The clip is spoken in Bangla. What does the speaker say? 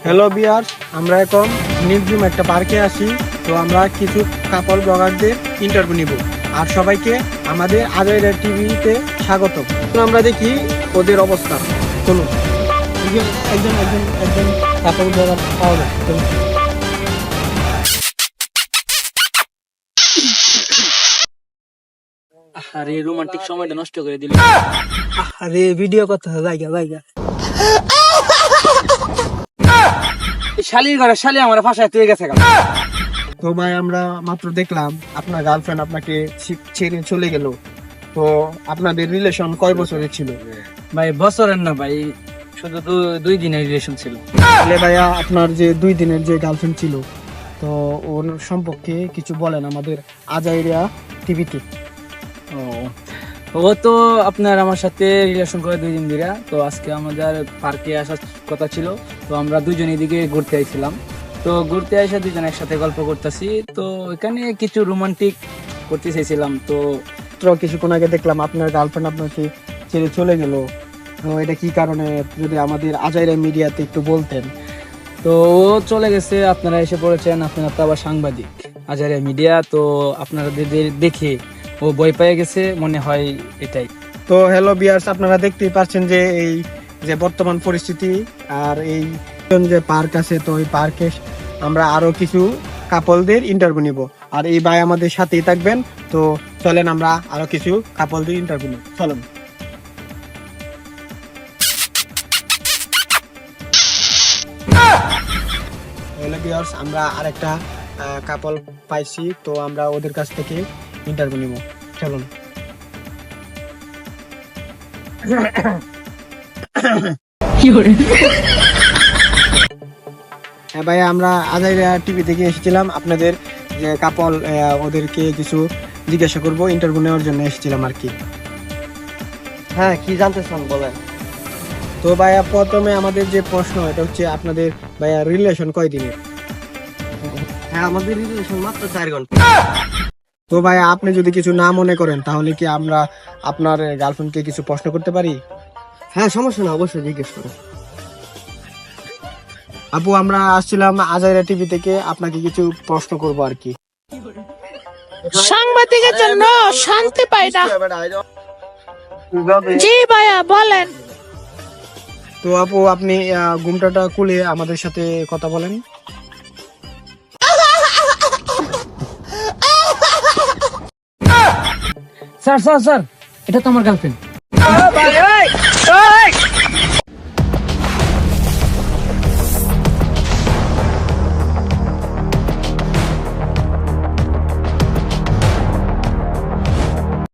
হ্যালো বিয়ার্স, আমরা এখন নির্জুম একটা পার্কে আসি। তো আমরা কিছু কাপল ব্লগারদের ইন্টারভিউ নিব। আর সবাইকে আমাদের আজাইরা টিভিতে স্বাগত। আমরা দেখি ওদের অবস্থা। চলুন, একজন একজন একজন কাপল ব্লগার পাওয়া যায়। চলুন। আরে রোমান্টিক সময়টা নষ্ট করে দিল। আরে ভিডিও কথা জায়গা জায়গা। শালির ঘরে শালি আমার ভাষায় তুই গেছে গেল। তো ভাই, আমরা মাত্র দেখলাম আপনার গার্লফ্রেন্ড আপনাকে ছেড়ে চলে গেল। তো আপনাদের রিলেশন কয় বছরের ছিল? ভাই বছরের না ভাই, শুধু দুই দিনের রিলেশন ছিল। তাহলে ভাইয়া, আপনার যে 2 দিনের যে গার্লফ্রেন্ড ছিল, তো ওর সম্পর্কে কিছু বলেন আমাদের আজাইরা টিভিতে। ও তো আপনার আমার সাথে রিলেশন করে 2 দিন ধরে। তো আজকে আমাদের পার্কে আসার কথা ছিল। তো আমরা দুজন এদিকে ঘুরতে আইছিলাম। তো ঘুরতে এসে দুজন একসাথে গল্প করতেছি। তো এখানে কিছু রোমান্টিক করতে চাইছিলাম। তো কিছুক্ষণ আগে দেখলাম আপনার গার্লফ্রেন্ড আপনাকে ছেড়ে চলে গেল। তো এটা কি কারণে, যদি আমাদের আজাইরা মিডিয়াতে একটু বলতেন। তো ও চলে গেছে, আপনারা এসে পড়েছেন, আপনারা তো আবার সাংবাদিক আজারে মিডিয়া। তো আপনারা দেখে ও ভয় পেয়ে গেছে মনে হয়, এটাই। তো হ্যালো বিয়ার্স, আপনারা দেখতেই পাচ্ছেন যে এই যে বর্তমান পরিস্থিতি, আর এই যে পার্ক আছে, তো এই পার্কে আমরা আরো কিছু কাপলদের ইন্টারভিউ নিব। আর এই ভাই আমাদের সাথেই থাকবেন। তো চলেন আমরা আরো কিছু কাপলদের ইন্টারভিউ নিব। চলেন। হ্যালো ভিউয়ার্স, আমরা আরেকটা কাপল পাইছি। তো আমরা ওদের কাছ থেকে ইন্টারভিউ নিব। চলুন। হ্যাঁ ভাই, আমরা আজাইরা টিভি থেকে এসেছিলাম। আপনাদের যে কাপল, ওদেরকে কিছু জিজ্ঞাসা করব, ইন্টারভিউ নেওয়ার জন্য এসেছিলাম আর কি। হ্যাঁ, কি জানতে চান বলেন। তো ভাইয়া, প্রথমে আমাদের যে প্রশ্ন, এটা হচ্ছে আপনাদের ভাইয়া রিলেশন কয় দিনের? হ্যাঁ, আমাদের রিলেশন মাত্র 4 ঘন্টা। তো ভাইয়া, আপনি যদি কিছু না মনে করেন, তাহলে কি আমরা আপনার গার্লফ্রেন্ডকে কিছু প্রশ্ন করতে পারি? হ্যাঁ, সমস্যা না, অবশ্যই জিজ্ঞেস করুন। আপু, আমরা আসছিলাম আজাইরা টিভি থেকে, আপনাকে কিছু প্রশ্ন করব আর কি। সাংবাদিকের জন্য শান্তি পাই না। জি ভাইয়া, বলেন। তো আপু, আপনি ঘুমটাটা খুলে আমাদের সাথে কথা বলেন। স্যার স্যার স্যার, এটা তো আমার গার্লফ্রেন্ড।